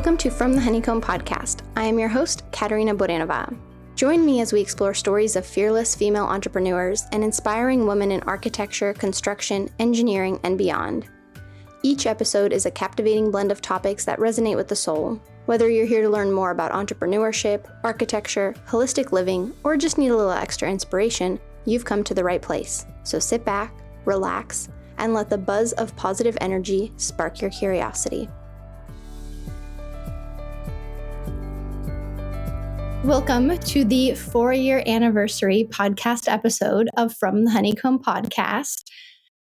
Welcome to From the Honeycomb podcast. I am your host, Katerina. Join me as we explore stories of fearless female entrepreneurs and inspiring women in architecture, construction, engineering, and beyond. Each episode is a captivating blend of topics that resonate with the soul. Whether you're here to learn more about entrepreneurship, architecture, holistic living, or just need a little extra inspiration, you've come to the right place. So sit back, relax, and let the buzz of positive energy spark your curiosity. Welcome to the 4-year anniversary podcast episode of From the Honeycomb podcast.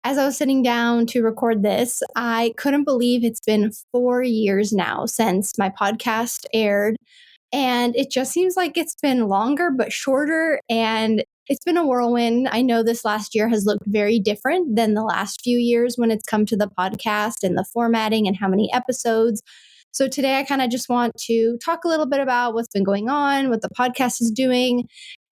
As I was sitting down to record this, I couldn't believe it's been 4 years now since my podcast aired. And it just seems like it's been longer but shorter, and it's been a whirlwind. I know this last year has looked very different than the last few years when it's come to the podcast and the formatting and how many episodes. So today I kind of just want to talk a little bit about what's been going on, what the podcast is doing.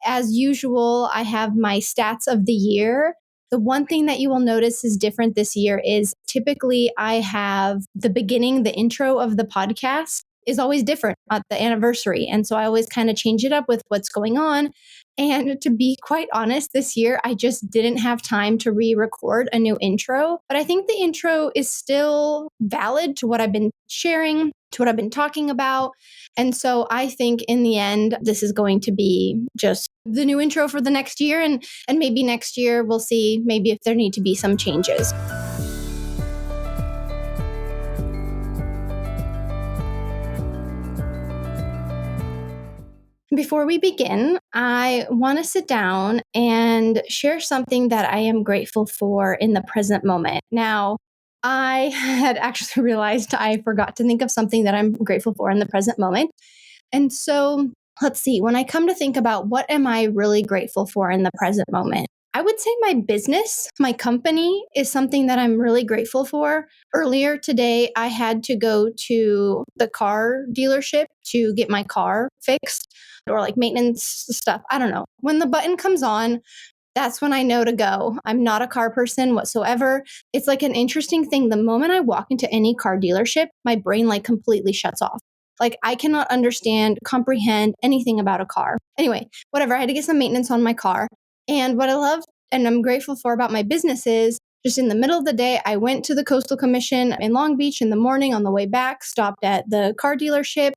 As usual, I have my stats of the year. The one thing that you will notice is different this year is typically I have the beginning, the intro of the podcast is always different at the anniversary. And so I always kind of change it up with what's going on. And to be quite honest, this year, I just didn't have time to re-record a new intro. But I think the intro is still valid to what I've been sharing, to what I've been talking about. And so I think in the end, this is going to be just the new intro for the next year. And maybe next year, we'll see maybe if there need to be some changes. Before we begin, I want to sit down and share something that I am grateful for in the present moment. Now, I had actually realized I forgot to think of something that I'm grateful for in the present moment. And so let's see, when I come to think about what am I really grateful for in the present moment, I would say my business, my company is something that I'm really grateful for. Earlier today, I had to go to the car dealership to get my car fixed or like maintenance stuff. I don't know. When the button comes on, that's when I know to go. I'm not a car person whatsoever. It's like an interesting thing. The moment I walk into any car dealership, my brain like completely shuts off. Like I cannot understand, comprehend anything about a car. Anyway, whatever. I had to get some maintenance on my car. And what I love and I'm grateful for about my business is just in the middle of the day, I went to the Coastal Commission in Long Beach in the morning. On the way back, stopped at the car dealership.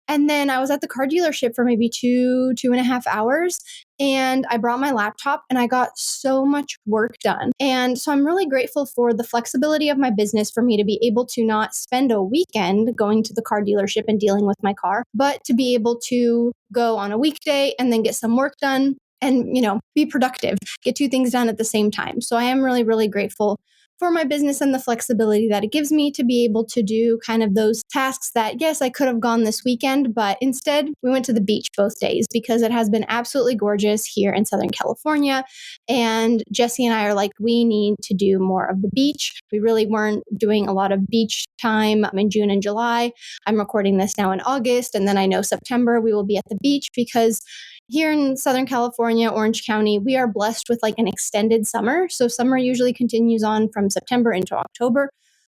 And then I was at the car dealership for maybe 2.5 hours. And I brought my laptop and I got so much work done. And so I'm really grateful for the flexibility of my business for me to be able to not spend a weekend going to the car dealership and dealing with my car, but to be able to go on a weekday and then get some work done and, be productive, get two things done at the same time. So I am really, really grateful for my business and the flexibility that it gives me to be able to do kind of those tasks that, yes, I could have gone this weekend, but instead we went to the beach both days because it has been absolutely gorgeous here in Southern California. And Jesse and I are like, we need to do more of the beach. We really weren't doing a lot of beach time in June and July. I'm recording this now in August. And then I know September we will be at the beach because here in Southern California, Orange County, we are blessed with like an extended summer. So summer usually continues on from September into October.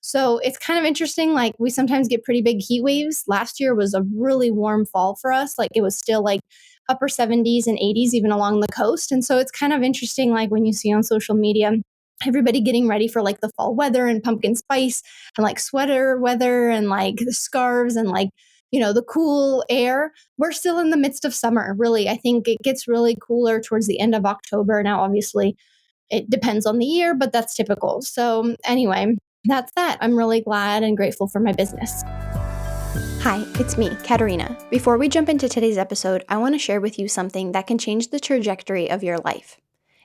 So it's kind of interesting. Like we sometimes get pretty big heat waves. Last year was a really warm fall for us. Like it was still like upper 70s and 80s, even along the coast. And so it's kind of interesting, like when you see on social media, everybody getting ready for like the fall weather and pumpkin spice and like sweater weather and like the scarves and like, the cool air. We're still in the midst of summer, really. I think it gets really cooler towards the end of October. Now, obviously, it depends on the year, but that's typical. So anyway, that's that. I'm really glad and grateful for my business. Hi, it's me, Katerina. Before we jump into today's episode, I want to share with you something that can change the trajectory of your life.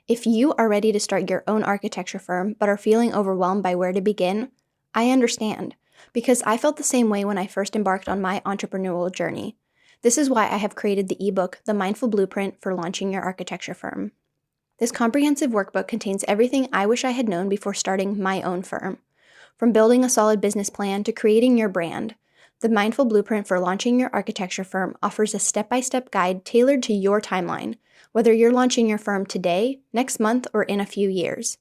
If you are ready to start your own architecture firm, but are feeling overwhelmed by where to begin, I understand. Because I felt the same way when I first embarked on my entrepreneurial journey. This is why I have created the ebook, The Mindful Blueprint for Launching Your Architecture Firm. This comprehensive workbook contains everything I wish I had known before starting my own firm. From building a solid business plan to creating your brand, The Mindful Blueprint for Launching Your Architecture Firm offers a step-by-step guide tailored to your timeline, whether you're launching your firm today, next month, or in a few years.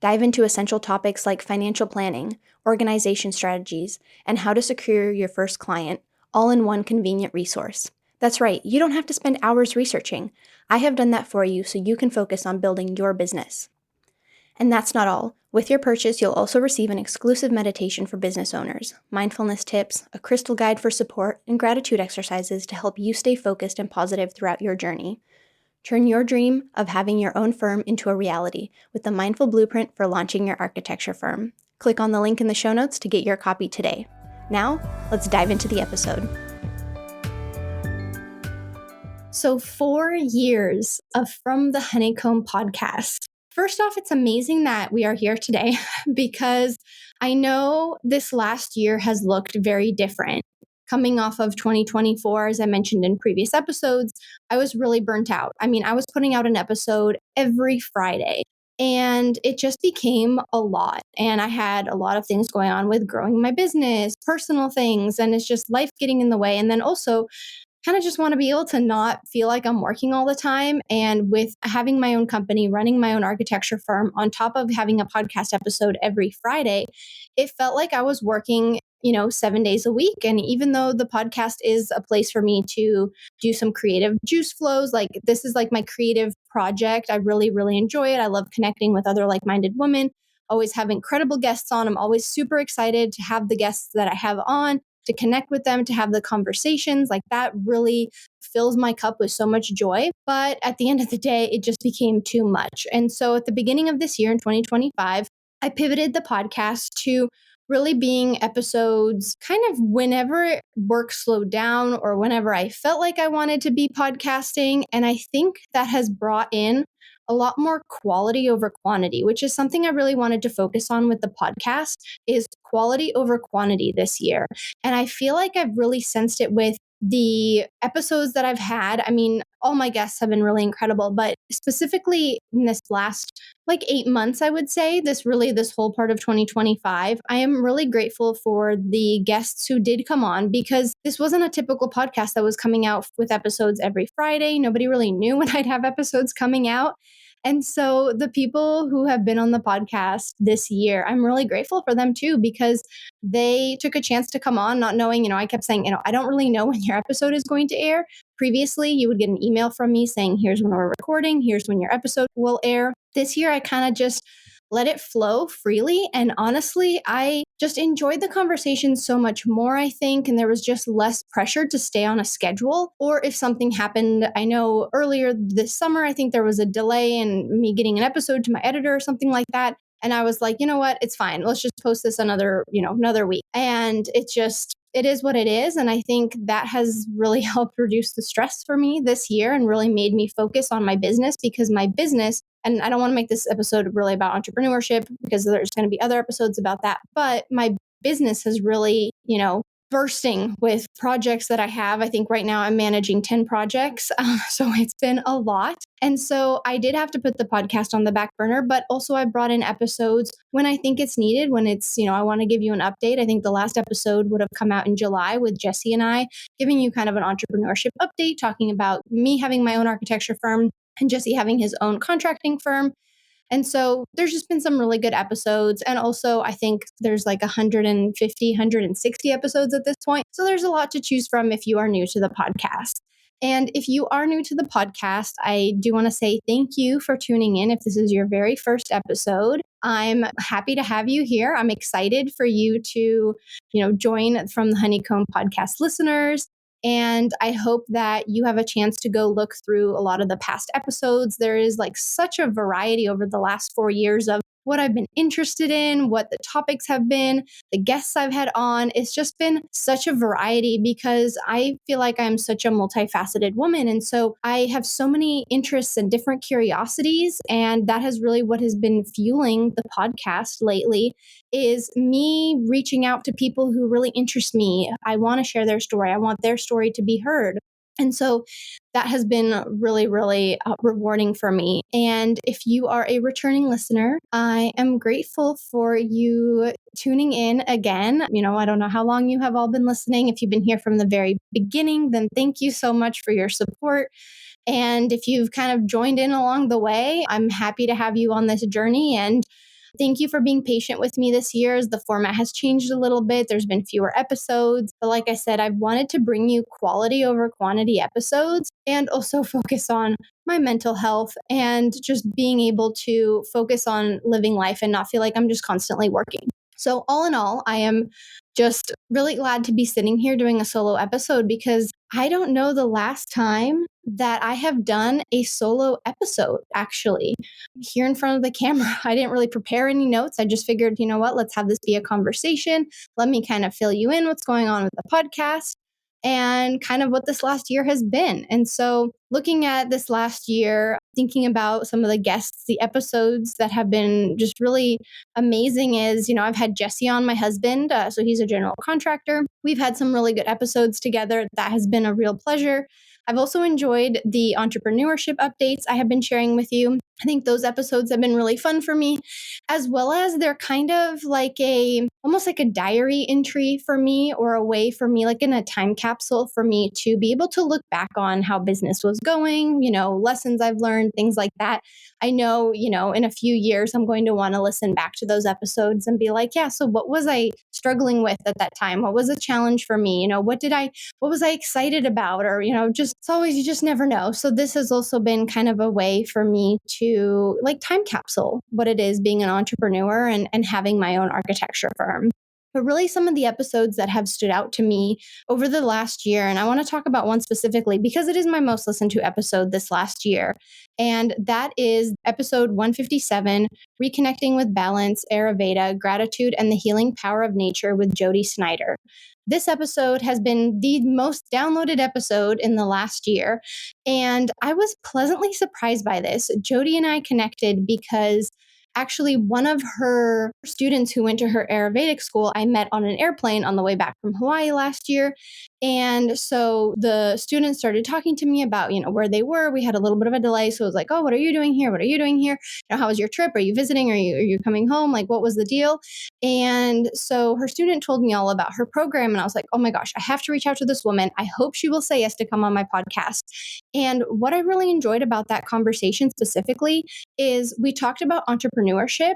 Dive into essential topics like financial planning, organization strategies, and how to secure your first client, all in one convenient resource. That's right, you don't have to spend hours researching. I have done that for you so you can focus on building your business. And that's not all. With your purchase, you'll also receive an exclusive meditation for business owners, mindfulness tips, a crystal guide for support, and gratitude exercises to help you stay focused and positive throughout your journey. Turn your dream of having your own firm into a reality with the Mindful Blueprint for launching your architecture firm. Click on the link in the show notes to get your copy today. Now, let's dive into the episode. So 4 years of From the Honeycomb podcast. First off, it's amazing that we are here today because I know this last year has looked very different. Coming off of 2024, as I mentioned in previous episodes, I was really burnt out. I mean, I was putting out an episode every Friday and it just became a lot. And I had a lot of things going on with growing my business, personal things, and it's just life getting in the way. And then also, kind of just want to be able to not feel like I'm working all the time. And with having my own company, running my own architecture firm, on top of having a podcast episode every Friday, it felt like I was working, 7 days a week. And even though the podcast is a place for me to do some creative juice flows, like this is like my creative project. I really, really enjoy it. I love connecting with other like minded women, always have incredible guests on. I'm always super excited to have the guests that I have on, to connect with them, to have the conversations. Like that really fills my cup with so much joy. But at the end of the day, it just became too much. And so at the beginning of this year in 2025, I pivoted the podcast to really being episodes kind of whenever work slowed down or whenever I felt like I wanted to be podcasting. And I think that has brought in a lot more quality over quantity, which is something I really wanted to focus on with the podcast, is quality over quantity this year. And I feel like I've really sensed it with the episodes that I've had. I mean, all my guests have been really incredible, but specifically in this last like 8 months, I would say, this whole part of 2025, I am really grateful for the guests who did come on, because this wasn't a typical podcast that was coming out with episodes every Friday. Nobody really knew when I'd have episodes coming out. And so the people who have been on the podcast this year, I'm really grateful for them too, because they took a chance to come on, not knowing, I kept saying, I don't really know when your episode is going to air. Previously, you would get an email from me saying, here's when we're recording, here's when your episode will air. This year, I kind of just let it flow freely. And honestly, I just enjoyed the conversation so much more, I think. And there was just less pressure to stay on a schedule. Or if something happened, I know earlier this summer, I think there was a delay in me getting an episode to my editor or something like that. And I was like, you know what? It's fine. Let's just post this another week. And it is what it is. And I think that has really helped reduce the stress for me this year and really made me focus on my business, because my business, and I don't want to make this episode really about entrepreneurship because there's going to be other episodes about that, but my business has really, bursting with projects that I have. I think right now I'm managing 10 projects. So it's been a lot. And so I did have to put the podcast on the back burner, but also I brought in episodes when I think it's needed, when it's, I want to give you an update. I think the last episode would have come out in July with Jesse and I, giving you kind of an entrepreneurship update, talking about me having my own architecture firm and Jesse having his own contracting firm. And so there's just been some really good episodes. And also, I think there's like 150, 160 episodes at this point. So there's a lot to choose from if you are new to the podcast. And if you are new to the podcast, I do want to say thank you for tuning in. If this is your very first episode, I'm happy to have you here. I'm excited for you to, join From the Honeycomb podcast listeners. And I hope that you have a chance to go look through a lot of the past episodes. There is like such a variety over the last 4 years of what I've been interested in, what the topics have been, the guests I've had on. It's just been such a variety because I feel like I'm such a multifaceted woman. And so I have so many interests and different curiosities. And that has really what has been fueling the podcast lately, is me reaching out to people who really interest me. I want to share their story. I want their story to be heard. And so that has been really, really rewarding for me. And if you are a returning listener, I am grateful for you tuning in again. I don't know how long you have all been listening. If you've been here from the very beginning, then thank you so much for your support. And if you've kind of joined in along the way, I'm happy to have you on this journey. And Thank you for being patient with me this year as the format has changed a little bit. There's been fewer episodes. But like I said, I've wanted to bring you quality over quantity episodes and also focus on my mental health and just being able to focus on living life and not feel like I'm just constantly working. So, all in all, I am just really glad to be sitting here doing a solo episode because I don't know the last time that I have done a solo episode, actually, here in front of the camera. I didn't really prepare any notes. I just figured, you know what, let's have this be a conversation. Let me kind of fill you in what's going on with the podcast and kind of what this last year has been. And so, looking at this last year, thinking about some of the guests, the episodes that have been just really amazing is, I've had Jesse on, my husband. So he's a general contractor. We've had some really good episodes together. That has been a real pleasure. I've also enjoyed the entrepreneurship updates I have been sharing with you. I think those episodes have been really fun for me, as well as they're kind of like almost like a diary entry for me, or a way for me, like in a time capsule for me to be able to look back on how business was going, lessons I've learned, things like that. I know, in a few years, I'm going to want to listen back to those episodes and be like, yeah, so what was I struggling with at that time? What was a challenge for me? What was I excited about? Or, just, it's always, you just never know. So this has also been kind of a way for me to like time capsule what it is being an entrepreneur and having my own architecture firm. But really, some of the episodes that have stood out to me over the last year, and I want to talk about one specifically because it is my most listened to episode this last year. And that is episode 157, Reconnecting with Balance, Ayurveda, Gratitude, and the Healing Power of Nature with Jody Snyder. This episode has been the most downloaded episode in the last year. And I was pleasantly surprised by this. Jody and I connected because actually one of her students who went to her Ayurvedic school, I met on an airplane on the way back from Hawaii last year. And so the students started talking to me about, where they were. We had a little bit of a delay. So it was like, oh, what are you doing here? What are you doing here? How was your trip? Are you visiting? Are you coming home? Like, what was the deal? And so her student told me all about her program. And I was like, oh my gosh, I have to reach out to this woman. I hope she will say yes to come on my podcast. And what I really enjoyed about that conversation specifically is we talked about entrepreneurship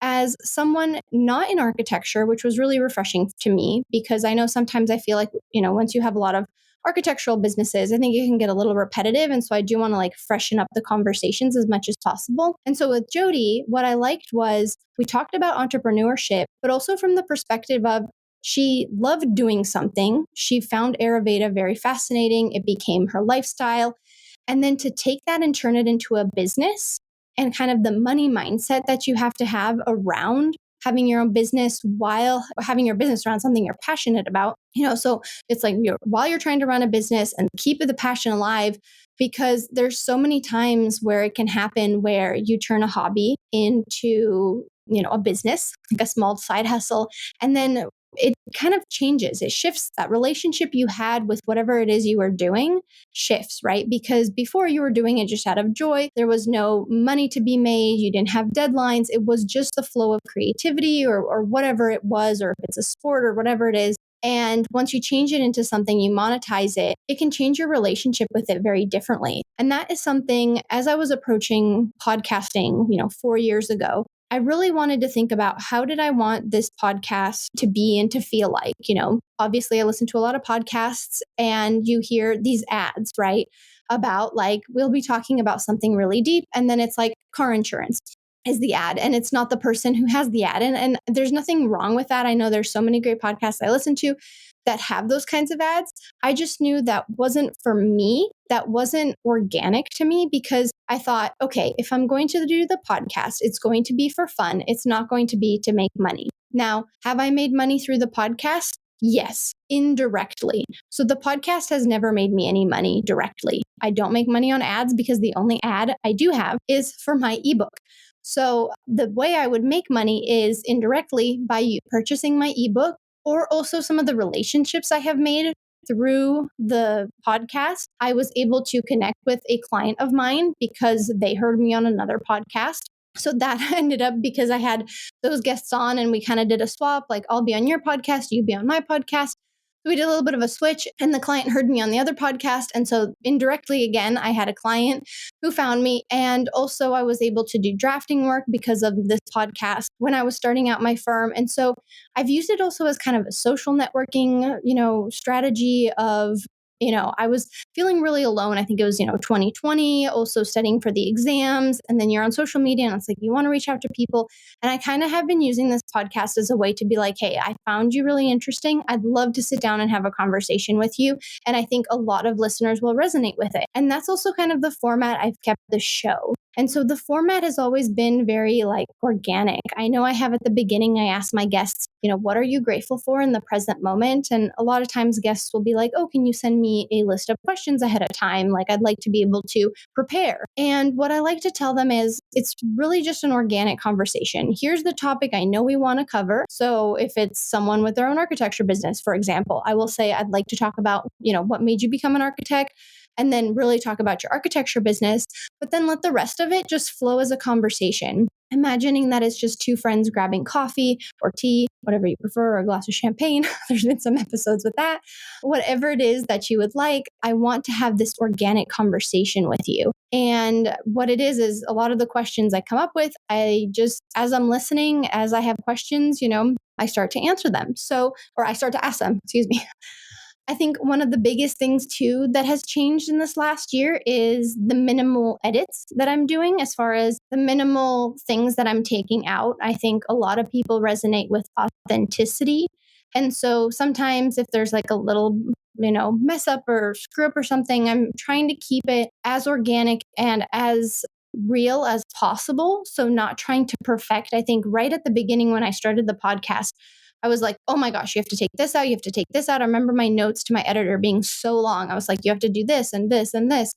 as someone not in architecture, which was really refreshing to me because I know sometimes I feel like, once you have a lot of architectural businesses, I think it can get a little repetitive. And so I do want to like freshen up the conversations as much as possible. And so with Jody, what I liked was we talked about entrepreneurship, but also from the perspective of she loved doing something. She found Ayurveda very fascinating. It became her lifestyle. And then to take that and turn it into a business and kind of the money mindset that you have to have around having your own business while having your business around something you're passionate about. So it's like while you're trying to run a business and keep the passion alive, because there's so many times where it can happen where you turn a hobby into, a business, like a small side hustle. And then it kind of changes. It shifts that relationship you had with whatever it is you were doing shifts, right? Because before you were doing it just out of joy, there was no money to be made. You didn't have deadlines. It was just the flow of creativity or whatever it was, or if it's a sport or whatever it is. And once you change it into something, you monetize it, it can change your relationship with it very differently. And that is something, as I was approaching podcasting, 4 years ago, I really wanted to think about how did I want this podcast to be and to feel like, obviously I listen to a lot of podcasts and you hear these ads, right? About like, we'll be talking about something really deep. And then it's like car insurance is the ad, and it's not the person who has the ad. And there's nothing wrong with that. I know there's so many great podcasts I listen to that have those kinds of ads. I just knew that wasn't for me. That wasn't organic to me because I thought, okay, if I'm going to do the podcast, it's going to be for fun. It's not going to be to make money. Now, have I made money through the podcast? Yes, indirectly. So the podcast has never made me any money directly. I don't make money on ads because the only ad I do have is for my ebook. So the way I would make money is indirectly by you purchasing my ebook, or also some of the relationships I have made through the podcast. I was able to connect with a client of mine because they heard me on another podcast. So that ended up because I had those guests on and we kind of did a swap, like I'll be on your podcast, you be on my podcast. We did a little bit of a switch, and the client heard me on the other podcast. And so indirectly, again, I had a client who found me. And also, I was able to do drafting work because of this podcast when I was starting out my firm. And so I've used it also as kind of a social networking, strategy of, I was feeling really alone. I think it was, 2020, also studying for the exams. And then you're on social media and it's like, you want to reach out to people. And I kind of have been using this podcast as a way to be like, hey, I found you really interesting. I'd love to sit down and have a conversation with you. And I think a lot of listeners will resonate with it. And that's also kind of the format I've kept the show. And so the format has always been very like organic. I know I have at the beginning, I ask my guests, what are you grateful for in the present moment? And a lot of times guests will be like, oh, can you send me a list of questions ahead of time? Like I'd like to be able to prepare. And what I like to tell them is it's really just an organic conversation. Here's the topic I know we want to cover. So if it's someone with their own architecture business, for example, I will say, I'd like to talk about, what made you become an architect? And then really talk about your architecture business, but then let the rest of it just flow as a conversation. Imagining that it's just two friends grabbing coffee or tea, whatever you prefer, or a glass of champagne. There's been some episodes with that. Whatever it is that you would like, I want to have this organic conversation with you. And what it is a lot of the questions I come up with, I just, as I'm listening, as I have questions, I start to answer them. Or I start to ask them, excuse me. I think one of the biggest things too that has changed in this last year is the minimal edits that I'm doing as far as the minimal things that I'm taking out. I think a lot of people resonate with authenticity. And so sometimes if there's like a little, mess up or screw up or something, I'm trying to keep it as organic and as real as possible. So not trying to perfect. I think right at the beginning when I started the podcast, I was like, oh my gosh, you have to take this out. You have to take this out. I remember my notes to my editor being so long. I was like, you have to do this and this and this.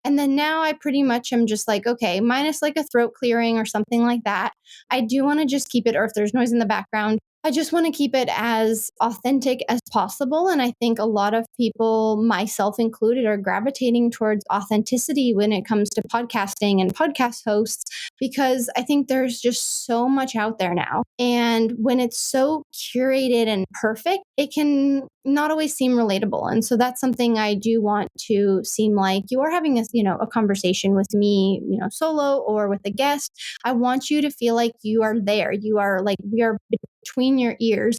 And then now I pretty much am just like, okay, minus like a throat clearing or something like that. I do want to just keep it, or if there's noise in the background, I just want to keep it as authentic as possible. And I think a lot of people, myself included, are gravitating towards authenticity when it comes to podcasting and podcast hosts, because I think there's just so much out there now. And when it's so curated and perfect, it can not always seem relatable. And so that's something I do want to seem like you are having a conversation with me, solo or with a guest. I want you to feel like you are there. You are like, we are between your ears.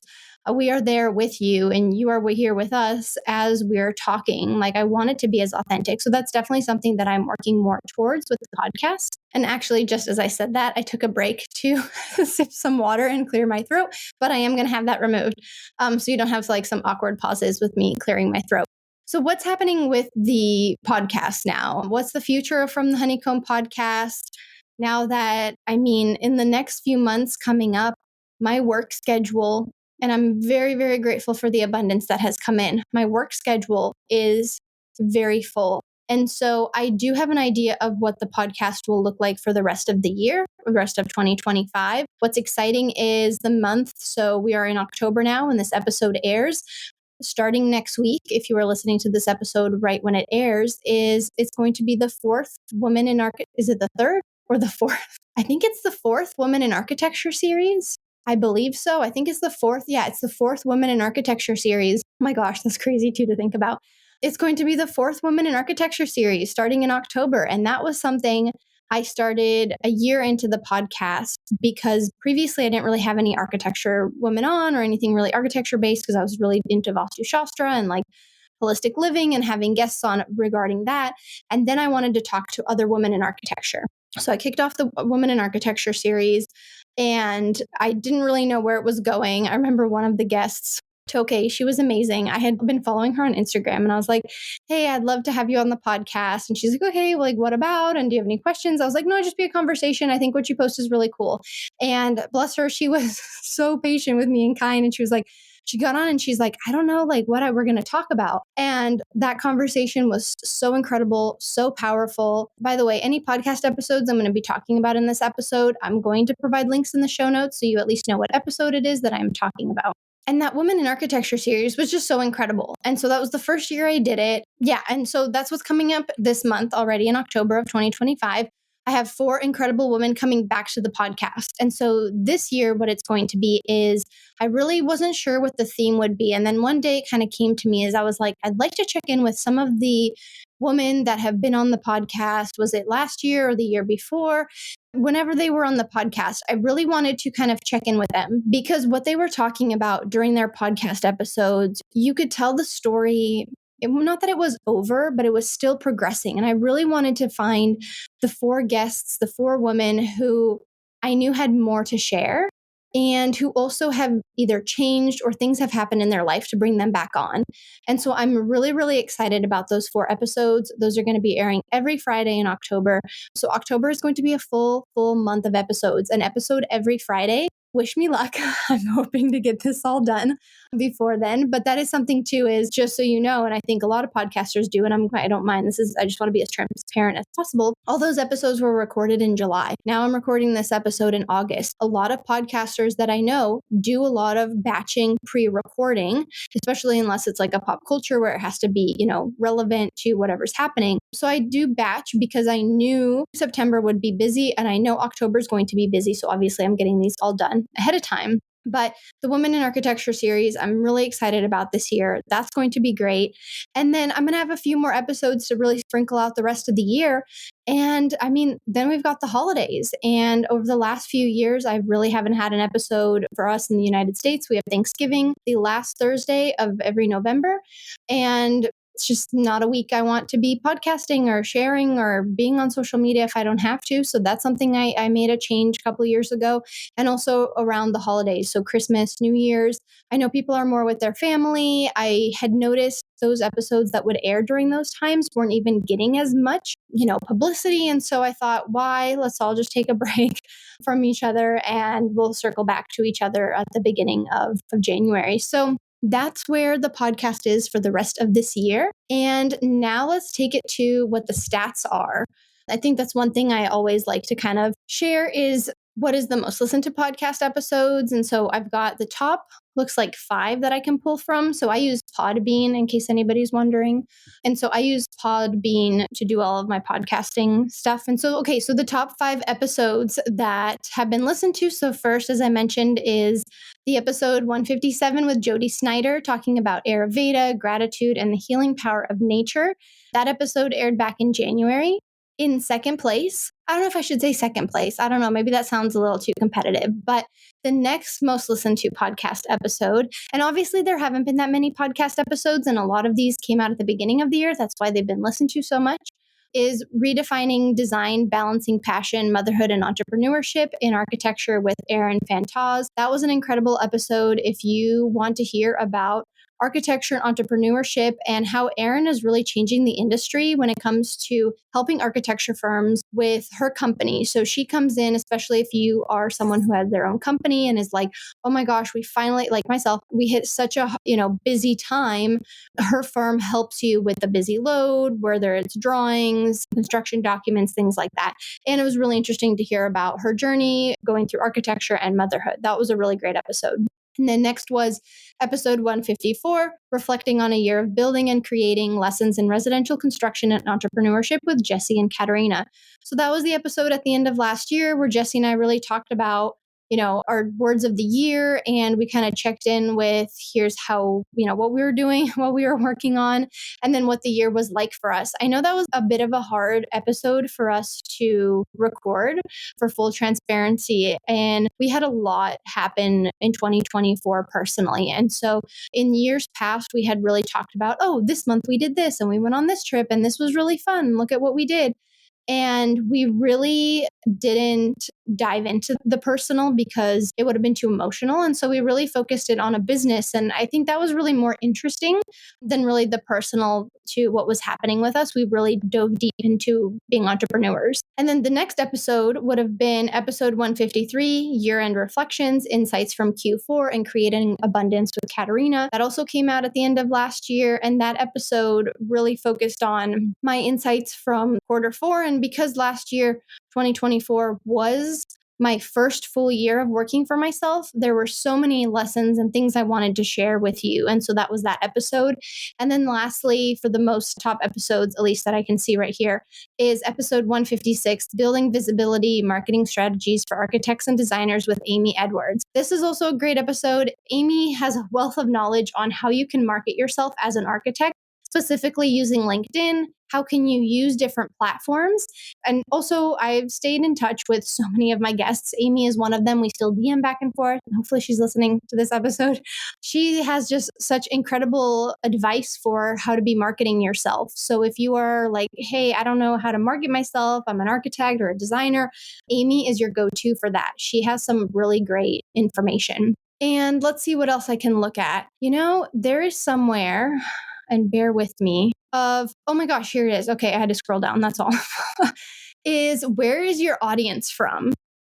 We are there with you and you are here with us as we're talking. Like I want it to be as authentic. So that's definitely something that I'm working more towards with the podcast. And actually, just as I said that, I took a break to sip some water and clear my throat, but I am going to have that removed. So you don't have like some awkward pauses with me clearing my throat. So what's happening with the podcast now? What's the future of From the Honeycomb podcast? Now that, in the next few months coming up, my work schedule, and I'm very, very grateful for the abundance that has come in. My work schedule is very full. And so I do have an idea of what the podcast will look like for the rest of the year, the rest of 2025. What's exciting is the month. So we are in October now when this episode airs. Starting next week, if you are listening to this episode right when it airs, it's going to be the fourth woman in is it the third or the fourth? I think it's the fourth Woman in Architecture series. I believe so. I think it's the fourth. Yeah, it's the fourth Women in Architecture series. Oh my gosh, that's crazy too to think about. It's going to be the fourth Women in Architecture series starting in October. And that was something I started a year into the podcast because previously I didn't really have any architecture women on or anything really architecture based because I was really into Vastu Shastra and like holistic living and having guests on regarding that. And then I wanted to talk to other women in architecture. So I kicked off the Women in Architecture series and I didn't really know where it was going. I remember one of the guests, Toke, she was amazing. I had been following her on Instagram and I was like, hey, I'd love to have you on the podcast. And she's like, okay, well, like, what about? And do you have any questions? I was like, no, just be a conversation. I think what you post is really cool. And bless her, she was so patient with me and kind. And she was like, she got on and she's like, I don't know, like what we're going to talk about. And that conversation was so incredible, so powerful. By the way, any podcast episodes I'm going to be talking about in this episode, I'm going to provide links in the show notes so you at least know what episode it is that I'm talking about. And that Women in Architecture series was just so incredible. And so that was the first year I did it. Yeah. And so that's what's coming up this month already in October of 2025. I have four incredible women coming back to the podcast. And so this year, what it's going to be is I really wasn't sure what the theme would be. And then one day it kind of came to me as I was like, I'd like to check in with some of the women that have been on the podcast. Was it last year or the year before? Whenever they were on the podcast, I really wanted to kind of check in with them because what they were talking about during their podcast episodes, you could tell the story. Not that it was over, but it was still progressing. And I really wanted to find the four guests, the four women who I knew had more to share and who also have either changed or things have happened in their life to bring them back on. And so I'm really, really excited about those four episodes. Those are going to be airing every Friday in October. So October is going to be a full month of episodes, an episode every Friday. Wish me luck. I'm hoping to get this all done before then. But that is something too, is just so you know, and I think a lot of podcasters do, and I don't mind. I just want to be as transparent as possible. All those episodes were recorded in July. Now I'm recording this episode in August. A lot of podcasters that I know do a lot of batching pre-recording, especially unless it's like a pop culture where it has to be, relevant to whatever's happening. So I do batch because I knew September would be busy and I know October is going to be busy. So obviously I'm getting these all done ahead of time. But the Women in Architecture series, I'm really excited about this year. That's going to be great. And then I'm going to have a few more episodes to really sprinkle out the rest of the year. And then we've got the holidays. And over the last few years, I really haven't had an episode for us in the United States. We have Thanksgiving the last Thursday of every November. And it's just not a week I want to be podcasting or sharing or being on social media if I don't have to. So that's something I made a change a couple of years ago. And also around the holidays. So Christmas, New Year's. I know people are more with their family. I had noticed those episodes that would air during those times weren't even getting as much, publicity. And so I thought, why? Let's all just take a break from each other and we'll circle back to each other at the beginning of January. So that's where the podcast is for the rest of this year. And now let's take it to what the stats are. I think that's one thing I always like to kind of share is what is the most listened to podcast episodes. And so I've got the top, looks like 5 that I can pull from. So I use Podbean in case anybody's wondering. And so I use Podbean to do all of my podcasting stuff. And so, so the top 5 episodes that have been listened to. So first, as I mentioned, is the episode 157 with Jody Snyder talking about Ayurveda, gratitude, and the healing power of nature. That episode aired back in January. In second place, I don't know if I should say second place. I don't know. Maybe that sounds a little too competitive, but the next most listened to podcast episode, and obviously there haven't been that many podcast episodes, and a lot of these came out at the beginning of the year. That's why they've been listened to so much, is Redefining Design, Balancing Passion, Motherhood, and Entrepreneurship in Architecture with Erin Fantaz. That was an incredible episode. If you want to hear about architecture and entrepreneurship and how Erin is really changing the industry when it comes to helping architecture firms with her company. So she comes in, especially if you are someone who has their own company and is like, oh my gosh, we finally, like myself, we hit such a busy time. Her firm helps you with the busy load, whether it's drawings, construction documents, things like that. And it was really interesting to hear about her journey going through architecture and motherhood. That was a really great episode. And then next was episode 154, reflecting on a year of building and creating lessons in residential construction and entrepreneurship with Jesse and Katerina. So that was the episode at the end of last year where Jesse and I really talked about, our words of the year. And we kind of checked in with here's how, what we were doing, what we were working on, and then what the year was like for us. I know that was a bit of a hard episode for us to record, for full transparency. And we had a lot happen in 2024 personally. And so in years past, we had really talked about, oh, this month we did this and we went on this trip and this was really fun. Look at what we did. And we really didn't dive into the personal because it would have been too emotional. And so we really focused it on a business. And I think that was really more interesting than really the personal to what was happening with us. We really dove deep into being entrepreneurs. And then the next episode would have been episode 153, Year-End Reflections, Insights from Q4 and Creating Abundance with Katerina. That also came out at the end of last year. And that episode really focused on my insights from quarter 4. And because last year, 2024 was my first full year of working for myself, there were so many lessons and things I wanted to share with you. And so that was that episode. And then lastly, for the most top episodes, at least that I can see right here, is episode 156, Building Visibility Marketing Strategies for Architects and Designers with Amy Edwards. This is also a great episode. Amy has a wealth of knowledge on how you can market yourself as an architect, specifically using LinkedIn. How can you use different platforms? And also, I've stayed in touch with so many of my guests. Amy is one of them. We still DM back and forth. Hopefully, she's listening to this episode. She has just such incredible advice for how to be marketing yourself. So if you are like, hey, I don't know how to market myself, I'm an architect or a designer, Amy is your go-to for that. She has some really great information. And let's see what else I can look at. There is somewhere, and bear with me, oh my gosh, here it is. Okay, I had to scroll down, that's all. Is where is your audience from?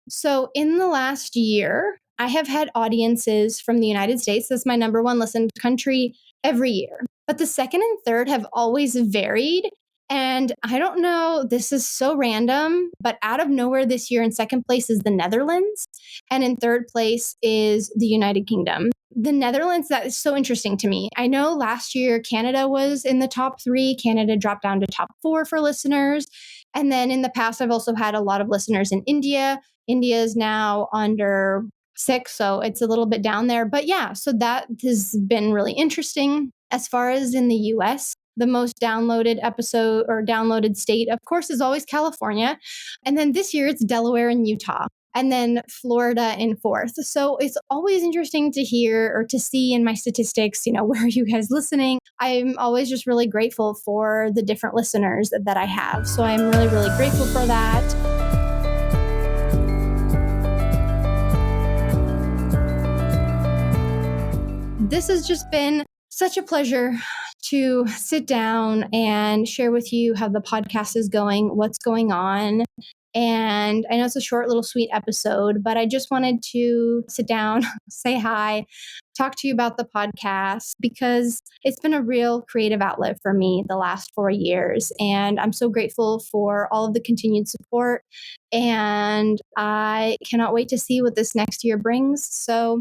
So in the last year, I have had audiences from the United States. That's my number one listened country every year. But the second and third have always varied. And I don't know, this is so random, but out of nowhere this year, in second place is the Netherlands. And in third place is the United Kingdom. The Netherlands, that is so interesting to me. I know last year Canada was in the top 3. Canada dropped down to top 4 for listeners. And then in the past, I've also had a lot of listeners in India. India is now under 6, so it's a little bit down there. But yeah, so that has been really interesting. As far as in the US, the most downloaded episode or downloaded state, of course, is always California. And then this year it's Delaware and Utah. And then Florida in 4th. So it's always interesting to hear or to see in my statistics, where are you guys listening? I'm always just really grateful for the different listeners that I have. So I'm really, really grateful for that. This has just been such a pleasure to sit down and share with you how the podcast is going, what's going on. And I know it's a short, little sweet episode, but I just wanted to sit down, say hi, talk to you about the podcast because it's been a real creative outlet for me the last 4 years. And I'm so grateful for all of the continued support. And I cannot wait to see what this next year brings. So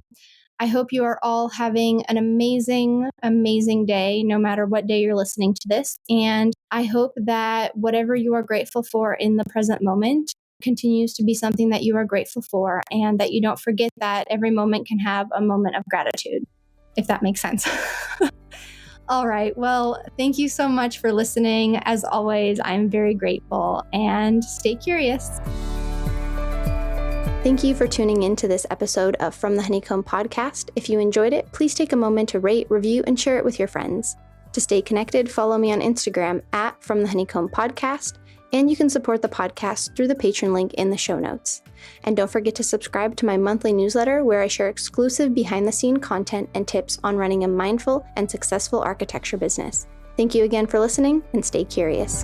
I hope you are all having an amazing, amazing day, no matter what day you're listening to this. And I hope that whatever you are grateful for in the present moment continues to be something that you are grateful for, and that you don't forget that every moment can have a moment of gratitude, if that makes sense. All right. Well, thank you so much for listening. As always, I'm very grateful, and stay curious. Thank you for tuning in to this episode of From the Honeycomb podcast. If you enjoyed it, please take a moment to rate, review, and share it with your friends. To stay connected, follow me on Instagram at From the Honeycomb podcast, and you can support the podcast through the Patreon link in the show notes. And don't forget to subscribe to my monthly newsletter where I share exclusive behind-the-scene content and tips on running a mindful and successful architecture business. Thank you again for listening, and stay curious.